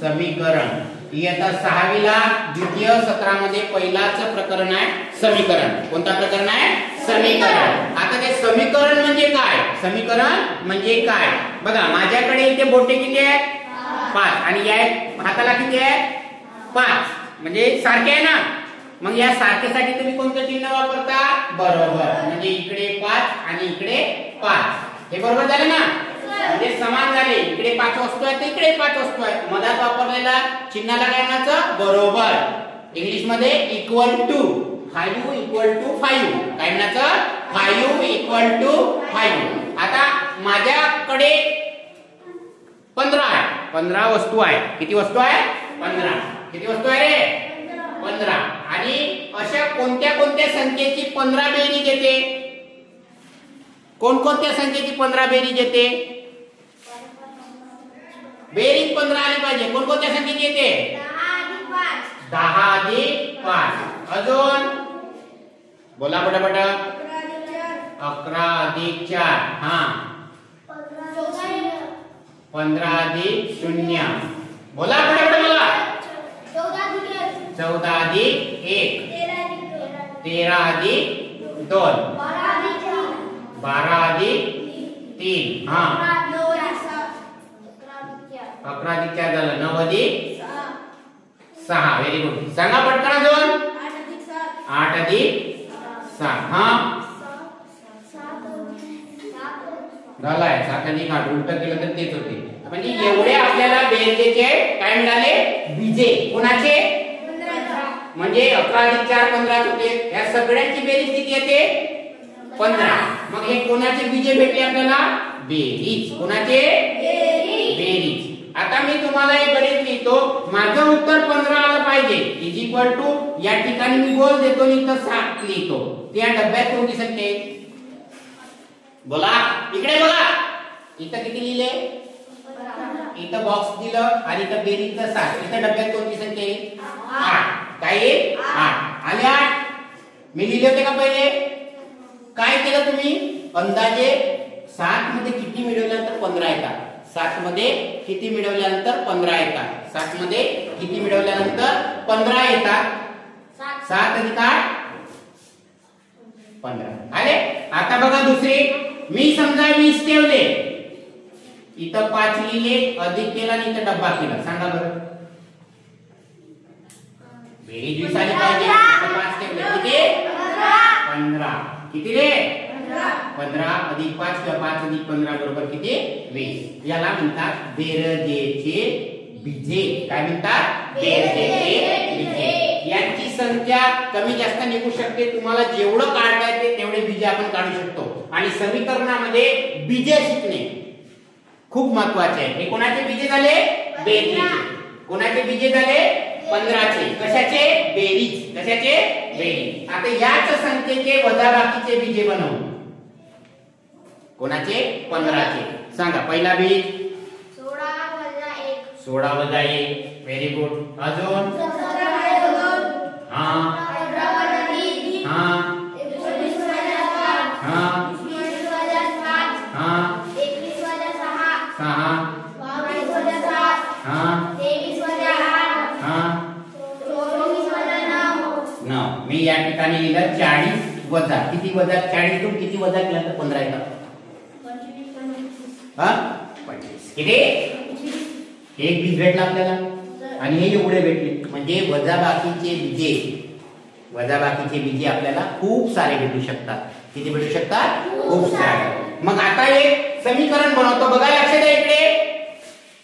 समीकरण. इयत्ता 6वीला द्वितीय सत्रामध्ये पहिलाच प्रकरण आहे समीकरण. कोणता प्रकरण आहे? समीकरण. आता ते समीकरण म्हणजे काय? समीकरण म्हणजे काय बघा. माझ्याकडे इथे बोटे किती आहेत? 5 आणि या हाताला किती आहे? 5. म्हणजे सारखे आहे ना. मग या सारखेसाठी तुम्ही कोणतं चिन्ह वापरता? बरोबर. म्हणजे इकडे 5 आणि इकडे 5. हे बरोबर झाले ना. म्हणजे समान झाले. इकडे 5 वस्तू आहेत, इकडे 5 वस्तू आहेत. मधात वापरलेला चिन्हाला काय म्हणायचं? बरोबर. इंग्लिश मध्ये इक्वल टू. 5 equal to 5. काय म्हणायचं? 5 इक्वल टू 5. आता माझ्याकडे 15 आहे. 15 वस्तू आहे. किती वस्तू आहे? 15. किती वस्तू आहे रे? 15. आणि अशा कोणत्या कोणत्या संख्येची 15 बेरीज येते? कोणकोणत्या संख्येची 15 बेरीज येते? बेरीज 15 आली पाहिजे. कोणकोणत्या संख्येची येते? 10 अधिक 5. अजून बोला पटापट. 11 अधिक 4. हा. 15 अधिक 0. बोला पटापट बोला. 14 अधिक 1. 13 अधिक 2. 12 अधिक 3. हा. 11 अधिक 4 झालं. 9 अधिक 6. Very good. सांगा पटकन अजून. 8 अधिक 7. हा. झालाय. 7 अधिक 8 उलट केलं तर तेच होते. म्हणजे एवढे आपल्याला बेरजेचे काय मिळाले? बीजे. कोणाचे? म्हणजे 11 अधिक 4 15 होते. या सगळ्यांची बेरीज किती येते? 15. मग हे कोणाचे बीजे भेटले आपल्याला? बेरीज. कोणाचे? बेरीज. आता मी तुम्हाला एक गणित लिहितो. माझं उत्तर 15 आलं पाहिजे. इज इक्वल टू या ठिकाणी मी गोल देतो आणि इथं 7 लिहितो. त्या डब्यात कोणती संख्या आहे? बोला. इकडे बघा. इथं किती लिहिले? इथं बॉक्स दिलं आणि इथं बेरीजचं 7. इथं डब्यात कोणती संख्या आहे? 8. काय आहे? 8. आले 8. मी लिहिले होते का पहिले? काय केलं तुम्ही? अंदाजे 7 मध्ये किती मिळवल्यानंतर 15 येतात? 7 मध्ये किती मिळवल्यानंतर 15 येतात? 7 मध्ये किती मिळवल्यानंतर 15 येतात? 7 अधिक 8 15. आले. आता बघा दुसरे. मी समजा 20 ठेवले. इथं 5 लिहिले, अधिक केला आणि इथं डब्बा केला. सांगा बरं. बेरीज 20 आली पाहिजे. 5 ठेवले. किती? 15. किती रे? 15 अधिक 5 किंवा 5 अधिक 15 बरोबर किती? 20. याला म्हणतात बेरजेचे बीजे. काय म्हणतात? बेरजेचे बीजे. यांची संख्या कमी जास्त निघू शकते. तुम्हाला जेवढं काढता येते तेवढे बीजे आपण काढू शकतो. आणि समीकरणामध्ये बीजे शिकणे खूप महत्वाचे आहे. हे कोणाचे बीजे झाले? बेरीज. कोणाचे बीजे झाले? 15चे. कशाचे? बेरीज. कशाचे? बेरीज. आता याच संख्येचे वजाबाकीचे बीजे बनवू. कोणाचे? 15चे. सांगा. पहिला बीज 16 वजा 1. Very good. अजून हा हा हा 9. मी या ठिकाणी लिहिलं 40 वजा. किती वजा? 40 तून किती वजा केलं तर 15 येतात? 25. किती? एक बीज भेटला आपल्याला आणि हे एवढे भेटले. म्हणजे वजाबाकीचे बीजे. वजाबाकीचे बीजे आपल्याला खूप सारे भेटू शकतात. किती भेटू शकतात? खूप सारे. मग आता एक समीकरण बनवतो. बघा लक्ष द्या इकडे.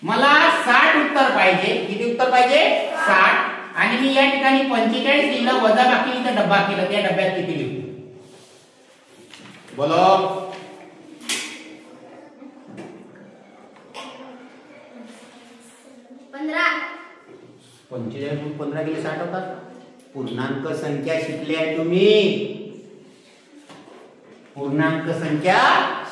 मला 60 उत्तर पाहिजे. किती उत्तर पाहिजे? 60. आणि मी या ठिकाणी 45 लिहिलं. वजाबाकी इथं डब्बा केलं. त्या डब्यात किती लिहू? बोलो. 45 15 केले 60 होतात. पूर्णांक संख्या शिकले आहे तुम्ही. पूर्णांक संख्या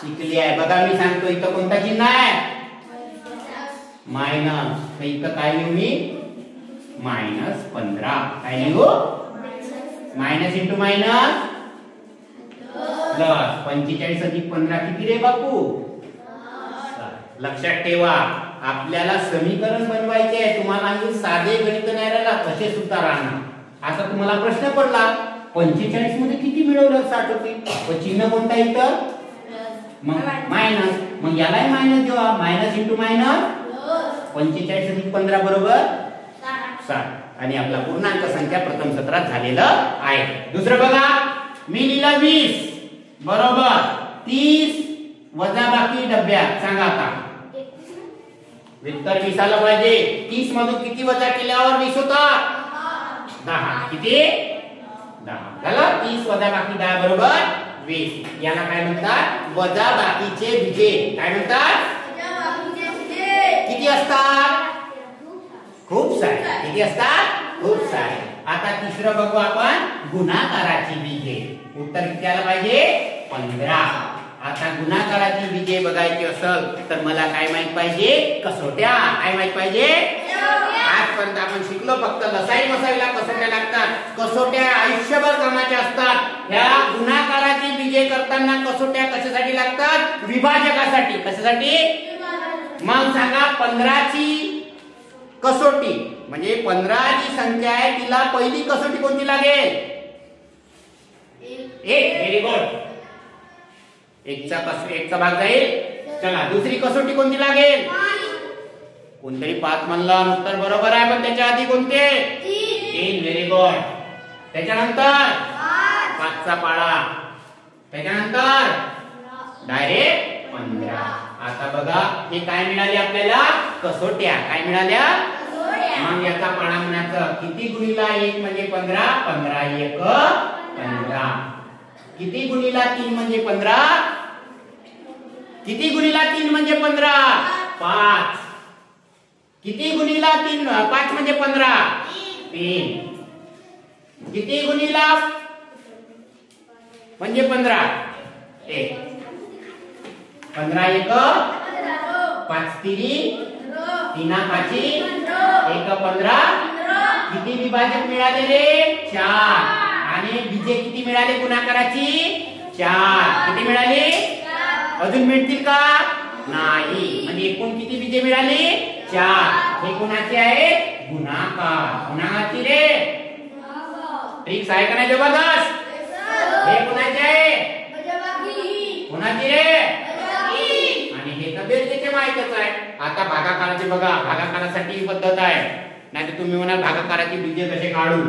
शिकली आहे. बघा मी सांगतो. इथं कोणता चिन्ह आहे? मायनस. तर इथं काय लिहू मी? -15. काय लिहू? Minus into minus plus. 45 अधिक 15 किती रे बापू? लक्षात ठेवा. आपल्याला समीकरण बनवायचे आहे. तुम्हाला काही साधे गणित नाही राहिला तसे सुद्धा राहणार. आता तुम्हाला प्रश्न पडला 45 मध्ये किती मिळवलं 60 होते, व चिन्ह कोणता इथं मग मायनस, मग यालाही मायनस देवा, मायनस इंटू मायनस 45 अधिक 15 बरोबर 60 आणि आपला पूर्णांक संख्या प्रथम सत्रात झालेलं आहे. दुसरं बघा, मी लिहिलं 20 बरोबर 30 वजा बाकी डब्यात, सांगा आता उत्तर 20 आलं पाहिजे. 30 मधून किती वजा केल्यावर 20 होता 10, किती 10 झालं. 30 वजा बाकी 10 बरोबर 20. याला काय म्हणतात वजा बाकीचे विजे. काय म्हणतात किती असतात खूप सारे. किती असतात खूप सारे. आता तिसरं बघू आपण गुणाकाराची बीजे. उत्तर किती आलं पाहिजे 15. आता गुणाकाराची बीजे बघायची असेल तर मला काय माहित पाहिजे कसोट्या. काय माहित पाहिजे आजपर्यंत आपण शिकलो फक्त लसाई मसाईला कसोट्या लागतात. कसोट्या आयुष्यभर कामाच्या असतात. ह्या गुणाकाराची बीजे करताना कसोट्या कशासाठी लागतात विभाजकासाठी. कशासाठी मग सांगा 15 ची कसोटी म्हणजे 15 जी संख्या आहे तिला पहिली कसोटी कोणती लागेल 1. Very good. 1चा भाग जाईल. चला दुसरी कसोटी कोणती लागेल कोणतरी 5 म्हणलं उत्तर बरोबर आहे पण त्याच्या आधी कोणते 3. Very good. त्याच्यानंतर 5चा पाळा. त्याच्यानंतर डायरेक्ट 15. आता बघा हे काय मिळाले आपल्याला कसोट्या. काय मिळाल्या मग याचा पाळा म्हणायचं किती गुणिला 1 म्हणजे 15. 15 1 15. किती गुणिला 3 म्हणजे 15. किती गुणिला 3 म्हणजे 15 5. किती गुणिला 3 5 म्हणजे 15 3. किती गुणिला म्हणजे 15 1. 15 1 5 3 3 5 1 15. किती विभाजक मिळाले रे 4. आणि बीजे किती मिळाले गुणाकाराची 4. किती मिळाले अजून मिळतील का नाही. म्हणजे एकूण किती बीजे मिळाली 4. हे कोणाचे आहे गुणाकार. गुणाकाराची रे ट्रिक्स आहे का नाही जबरदस्त. हे कोणाचे आहे कोणाची रे आणि हे तर बेरजेचे माहितच आहे. आता भागाकाराचे बघा. भागाकारासाठी पद्धत आहे. नाहीतर तुम्ही म्हणाल भागाकाराची बीजे कसे काढू.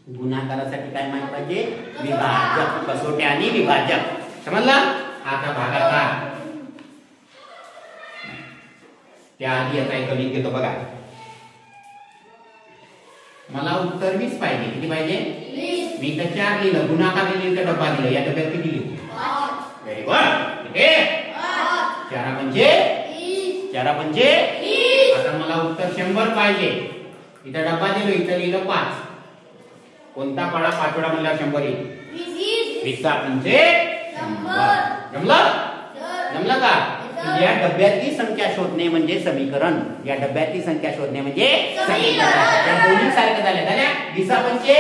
गुणाकारासाठी काय माहित पाहिजे विभाजक. कसोट्या आणि विभाजक समजलं. आता भागाकार त्याआधी आता एक गणित घेतो बघा. मला उत्तर 20 पाहिजे. किती पाहिजे 20. तर 4 लिहिलं. गुणाकार लिहिलं तर डब्बा दिलं. या डब्यात किती लिहू व्हेरी गुड. ठीक आहे 4 म्हणजे 4 म्हणजे. आता मला उत्तर 100 पाहिजे. इथं डब्बा दिलो. इथं लिहिलं 5. कोणता पाडा 5 वेळा म्हणल्यावर 100 येईल. 20 म्हणजे 100. जमलं का. या डब्यातली संख्या शोधणे म्हणजे समीकरण. या डब्यातली संख्या शोधणे म्हणजे समीकरण. दोन्ही सारखे झाले 20 म्हणजे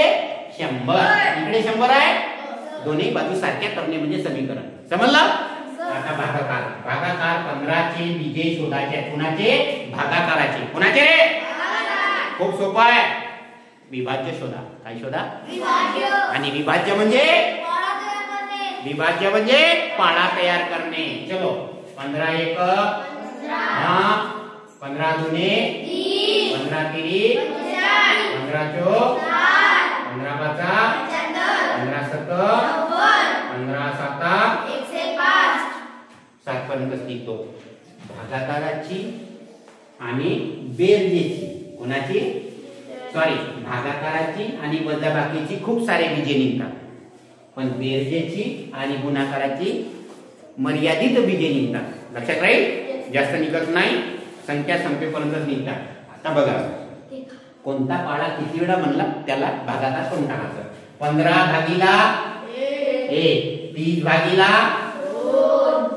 100. इकडे 100 आहे. दोन्ही बाजू सारख्या करणे म्हणजे समीकरण. समजलं. आता भागाकार. भागाकार 15 चे बीजे शोधायचे. कुणाचे भागाकाराचे. कुणाचे रे खूप सोपं आहे. विभाज्य शोधा. काय शोधा आणि विभाज्य म्हणजे विभाज्य म्हणजे पाळा तयार करणे. चलो 15 1 5 15 2 15 3 15 4 15 5 15 7 15 7 7 पर्यंत लिहितो. भागाकाराची आणि बेरजेची. कोणाची सॉरी भागाकाराची आणि वजाबाकीची खूप सारे बीजे निघतात. पण बेरजेची आणि गुणाकाराची मर्यादित बीजे निघतात. लक्षात राहील. जास्त निघत नाही. संख्या संपेपर्यंत निघतात. आता बघा कोणता पाडा किती वेळा म्हणला त्याला भागाकार करून टाकायचं. 15 भागीला 1 30 भागीला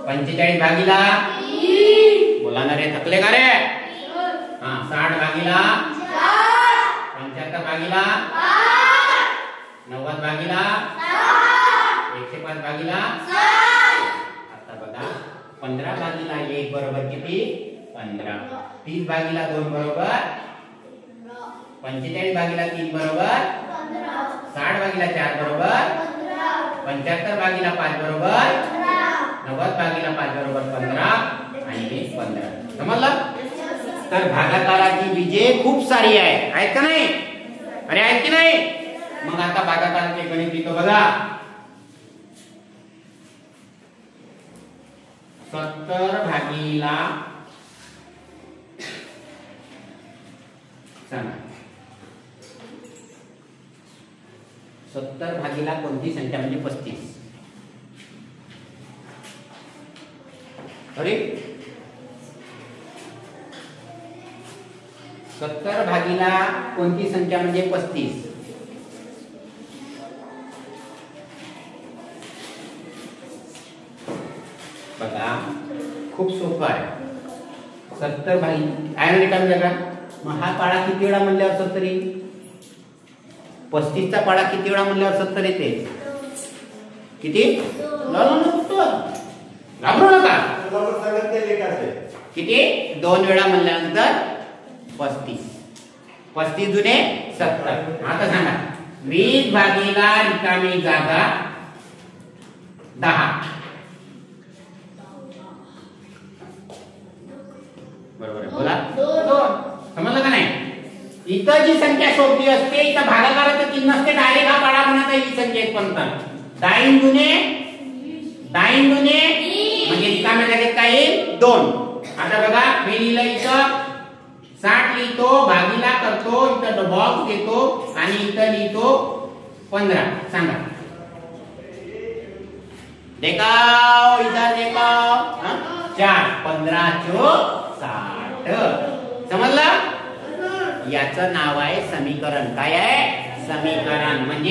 45 भागीला बोला ना रे थकले का रे. 60 भागीला 75 भागीला 90 भागीला 105 भागीला. आता बघा 15 भागीला 1 बरोबर किती 15. 30 भागीला 2 बरोबर 45 भागीला 3 बरोबर 60 भागीला 4 बरोबर 75 भागीला 5 बरोबर 90 भागीला 5 बरोबर 15 आणि हे 15. समजलं? तर भागाकाराची बीजे खूप सारी आहेत का नाही? अरे आहेत की नाही? मग आता भागाकाराचे गणित लिहितो बघा. 70 भागीला सांगा 70 भागीला कोणती संख्या म्हणजे 35. अरे 70 भागीला कोणती संख्या म्हणजे 35. बघा खूप सोपं आहे. 70 भागी आहे ना रिकामी जागा. मग हा पाडा किती वेळा म्हणल्यावर 70 येईल? 35 चा पाडा किती वेळा म्हणल्यावर 70 येते? किती? घाबरू नका. किती? 2 वेळा म्हणल्यानंतर 35. 35 दुने 70. आता सांगा 20 भागीला रिकामी जागा 10. बरोबर आहे. बोला. 2. समजलं का नाही? इथं जी संख्या शोधली असते इथं भागाकाराचं चिन्ह असते. डायरेक्ट हा पाडा म्हणायचा ही संख्या आहे. पण 10 दुने म्हणजे रिकाम्या जागेत काय येईल? 2. आता बघा मी लिहिलं इथं 60 लिहितो भागीला करतो इथं बॉक्स घेतो आणि इथं लिहितो 15. सांगा देखाव इधर देखाव. 4 15 चोक 60. समजलं? याचं नाव आहे समीकरण. काय आहे? समीकरण. म्हणजे